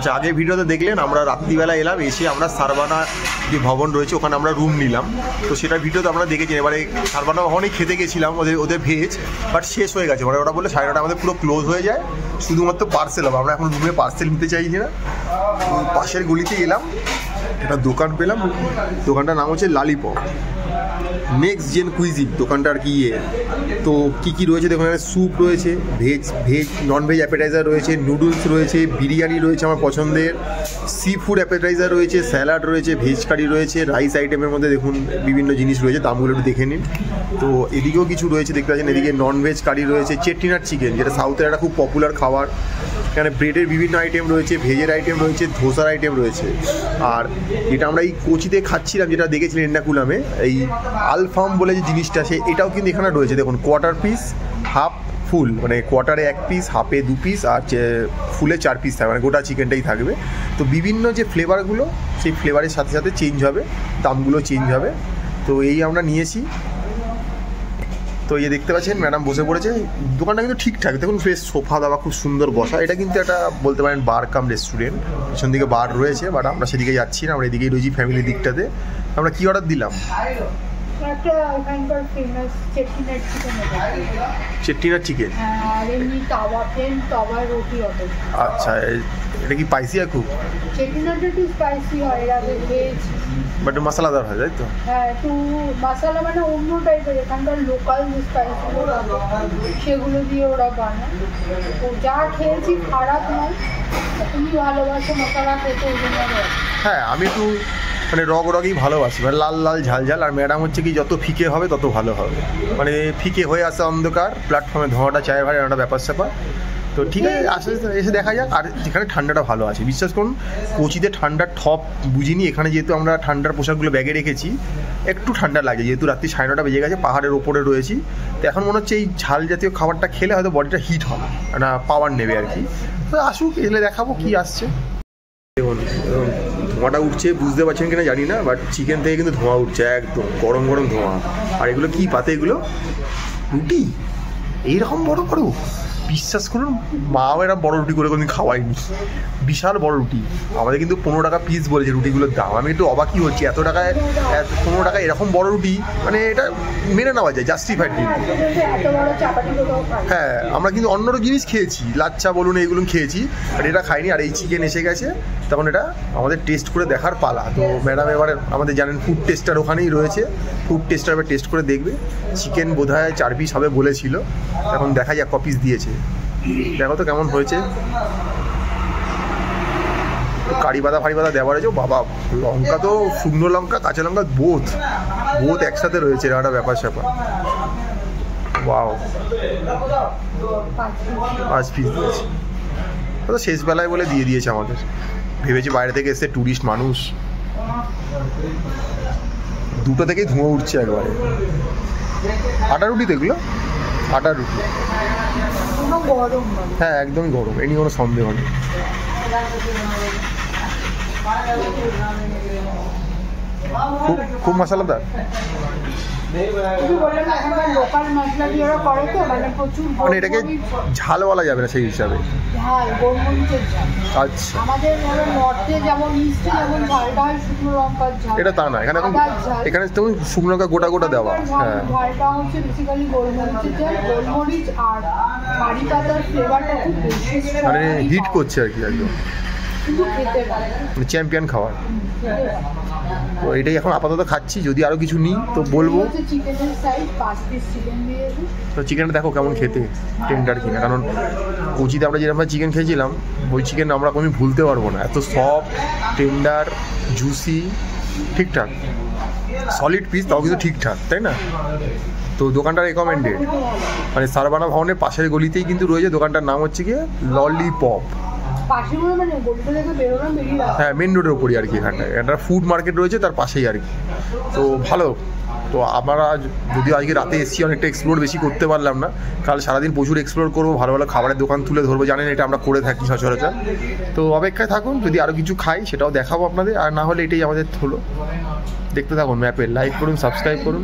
আচ্ছা, আগের ভিডিওতে দেখলেন আমরা রাত্রিবেলা এলাম, এসে আমরা সারবানা যে ভবন রয়েছে ওখানে আমরা রুম নিলাম। তো সেটা ভিডিওতে আমরা দেখেছি। এবারে সারবানা ভবনেই খেতে গেছিলাম, ওদের ভেজ, বাট শেষ হয়ে গেছে। মানে ওরা বলে 9:30 আমাদের পুরো ক্লোজ হয়ে যায়, শুধুমাত্র পার্সেল হবে। আমরা এখন রুমে পার্সেল নিতে চাইছি না। পাশের গলিতে এলাম, একটা দোকান পেলাম, দোকানটার নাম হচ্ছে লালিপপ নেক্সট জেন কুইজিন। দোকানটা আর কি তো কী রয়েছে দেখুন, এখানে স্যুপ রয়েছে, ভেজ ননভেজ অ্যাপেটাইজার রয়েছে, নুডলস রয়েছে, বিরিয়ানি রয়েছে আমার পছন্দের, সি ফুড অ্যাপেটাইজার রয়েছে, স্যালাড রয়েছে, ভেজ কারি রয়েছে, রাইস আইটেমের মধ্যে দেখুন বিভিন্ন জিনিস রয়েছে, দামগুলো একটু দেখে নিন। তো এদিকেও কিছু রয়েছে দেখতে পাচ্ছেন, এদিকে ননভেজ কারি রয়েছে, চেট্টিনাট চিকেন, যেটা সাউথের একটা খুব পপুলার খাবার। এখানে ব্রেডের বিভিন্ন আইটেম রয়েছে, ভেজের আইটেম রয়েছে, ধোসার আইটেম রয়েছে। আর যেটা আমরা এই কোচিতে খাচ্ছিলাম, যেটা দেখেছিলেন এন্নাকুলামে, এই আলফাম বলে যে জিনিসটা, এটাও কিন্তু এখানে রয়েছে। দেখুন কোয়ার্টার পিস, হাফ, ফুল, মানে কোয়ার্টারে 1 পিস, হাফে 2 পিস, আর ফুলে 4 পিস থাকবে, মানে গোটা চিকেনটাই থাকবে। তো বিভিন্ন যে ফ্লেভারগুলো, সেই ফ্লেভারের সাথে সাথে চেঞ্জ হবে, দামগুলো চেঞ্জ হবে। তো এই আমরা নিয়েছি। তো এই দেখতে পাচ্ছেন ম্যাডাম বসে পড়েছে। দোকানটা কিন্তু ঠিকঠাক, দেখুন ফ্রেশ সোফা দেওয়া, খুব সুন্দর বসা। এটা কিন্তু একটা বলতে পারেন বার কাম রেস্টুরেন্ট। পিছন দিকে বার রয়েছে, বাট আমরা সেদিকে যাচ্ছি না, আমরা এদিকেই রয়েছি ফ্যামিলির দিকটাতে। আমরা কি অর্ডার দিলাম? চেট্টিনাট চিকেন। আচ্ছা, এটা কি স্পাইসি আর খুব? চেট্টিনাট একটু স্পাইসি হয়, ভেজ বাট মশলাদার হয়, তাই তো? হ্যাঁ, একটু মশলা মানে অন্য টাইপের, এখানকার লোকাল যে স্পাইসিগুলো সেগুলো দিয়ে ওরা বানায়। তো যা খেয়েছি খারাপ নয়, তুমি ভালোবাসো মশলা খেতে, ওই জন্য। হ্যাঁ, আমি একটু মানে রগই ভালোবাসি, মানে লাল লাল ঝাল ঝাল। আর ম্যাডাম হচ্ছে কি যত ফিকে হবে তত ভালো হবে, মানে ফিকে হয়ে আসে অন্ধকার, প্ল্যাটফর্মে ধোঁয়াটা চায়ের ভাই একটা ব্যাপার স্যাপার। তো ঠিক আছে, আসলে এসে দেখা যাক। আর যেখানে ঠান্ডাটা ভালো আছে, বিশ্বাস করুন কোচিতে ঠান্ডার ঠপ বুঝিনি। এখানে যেহেতু আমরা ঠান্ডার পোশাকগুলো ব্যাগে রেখেছি, একটু ঠান্ডা লাগে, যেহেতু রাত্রি 9:30 বেজে গেছে, পাহাড়ের ওপরে রয়েছি। তো এখন মনে হচ্ছে এই ঝাল জাতীয় খাবারটা খেলে হয়তো বডিটা হিট হবে, না পাওয়ার নেবে আর কি। তো আসুক, এলে দেখাবো কি আসছে। দেখুন ধোঁয়াটা উঠছে, বুঝতে পারছেন কিনা জানি না, বাট চিকেন থেকে কিন্তু ধোঁয়া উঠছে, একদম গরম গরম ধোঁয়া। আর এগুলো কি পাতে? এগুলো রুটি, এইরকম বড় বড়। বিশ্বাস করুন মাও এরা বড় রুটি করে কোনোদিন খাওয়াইনি, বিশাল বড় রুটি। আমাদের কিন্তু 15 টাকা পিস বলেছে রুটিগুলোর দাম। আমি একটু অবাকই হচ্ছি, এত টাকায় 15 টাকা এরকম বড় রুটি, মানে এটা মেনে নেওয়া যায়, জাস্টিফাইড কিন্তু। হ্যাঁ, আমরা কিন্তু অন্য জিনিস খেয়েছি, লাচ্চা বলুন এইগুলো খেয়েছি, আর এটা খাইনি। আর এই চিকেন এসে গেছে, তখন এটা আমাদের টেস্ট করে দেখার পালা। তো ম্যাডাম এবারে আমাদের জানেন ফুড টেস্টার ওখানেই রয়েছে, ফুড টেস্টার এবার টেস্ট করে দেখবে। চিকেন বোধহয় 4 পিস হবে বলেছিল, এখন দেখা যাক ক পিস দিয়েছে। দেখো তো কেমন হয়েছে। কারি পাতা ফারি পাতা দেওয়া রয়েছে, বাবা লঙ্কা তো শুকনো লঙ্কা কাঁচা লঙ্কা বোথ একসাথে রয়েছে, একটা ব্যাপার স্যাপার। ওয়াও, 5 পিস দিয়েছে। তো শেষ বেলায় বলে দিয়ে দিয়েছে আমাদের। ভেবেছি বাইরে থেকে এসে ট্যুরিস্ট মানুষ। 2টো থেকেই ধোঁয়া উঠছে একবারে। আটা রুটি দেখলো, আটা রুটি, হ্যাঁ একদমই গরম, এ নিয়ে কোনো সন্দেহ নেই। খুব মশলাদার। মানে এটাকে ঝাল বলা যাবে না সেই হিসাবে। আচ্ছা, এটা তা না, এখানে এখানে তুমি শুকনো লঙ্কা গোটা গোটা দেওয়া। হ্যাঁ, মানে হিট করছে আর কি, একদম চ্যাম্পিয়ন খাবার। তো এটাই এখন আপাতত খাচ্ছি, যদি আরও কিছু নিই তো বলবো। তো চিকেনটা দেখো কেমন খেতে, টেন্ডার কিনা। কারণ কোচিতে আমরা যেরকম চিকেন খেয়েছিলাম, ওই চিকেন আমরা কোনোদিন ভুলতে পারবো না। এত সফট, টেন্ডার, জুসি, ঠিকঠাক সলিড পিস, তাও কিন্তু ঠিকঠাক, তাই না? তো দোকানটা রেকমেন্ডেড, মানে সারবানা ভবনের পাশের গলিতেই কিন্তু রয়েছে। দোকানটার নাম হচ্ছে গিয়ে ললিপপ। হ্যাঁ, মেন রোডের ওপরই আর কি। এখানটায় একটা ফুড মার্কেট রয়েছে তার পাশেই আর কি। তো ভালো। তো আমরা যদিও আজকে রাতে এসেছি, অনেকটা এক্সপ্লোর বেশি করতে পারলাম না। কাল সারাদিন প্রচুর এক্সপ্লোর করবো, ভালো ভালো খাবারের দোকান তুলে ধরবো, জানেন এটা আমরা করে থাকি সচরাচর। তো অপেক্ষায় থাকুন, যদি আরও কিছু খাই সেটাও দেখাবো আপনাদের। আর না হলে এটাই আমাদের হলো। দেখতে থাকুন ম্যাপে, লাইক করুন, সাবস্ক্রাইব করুন।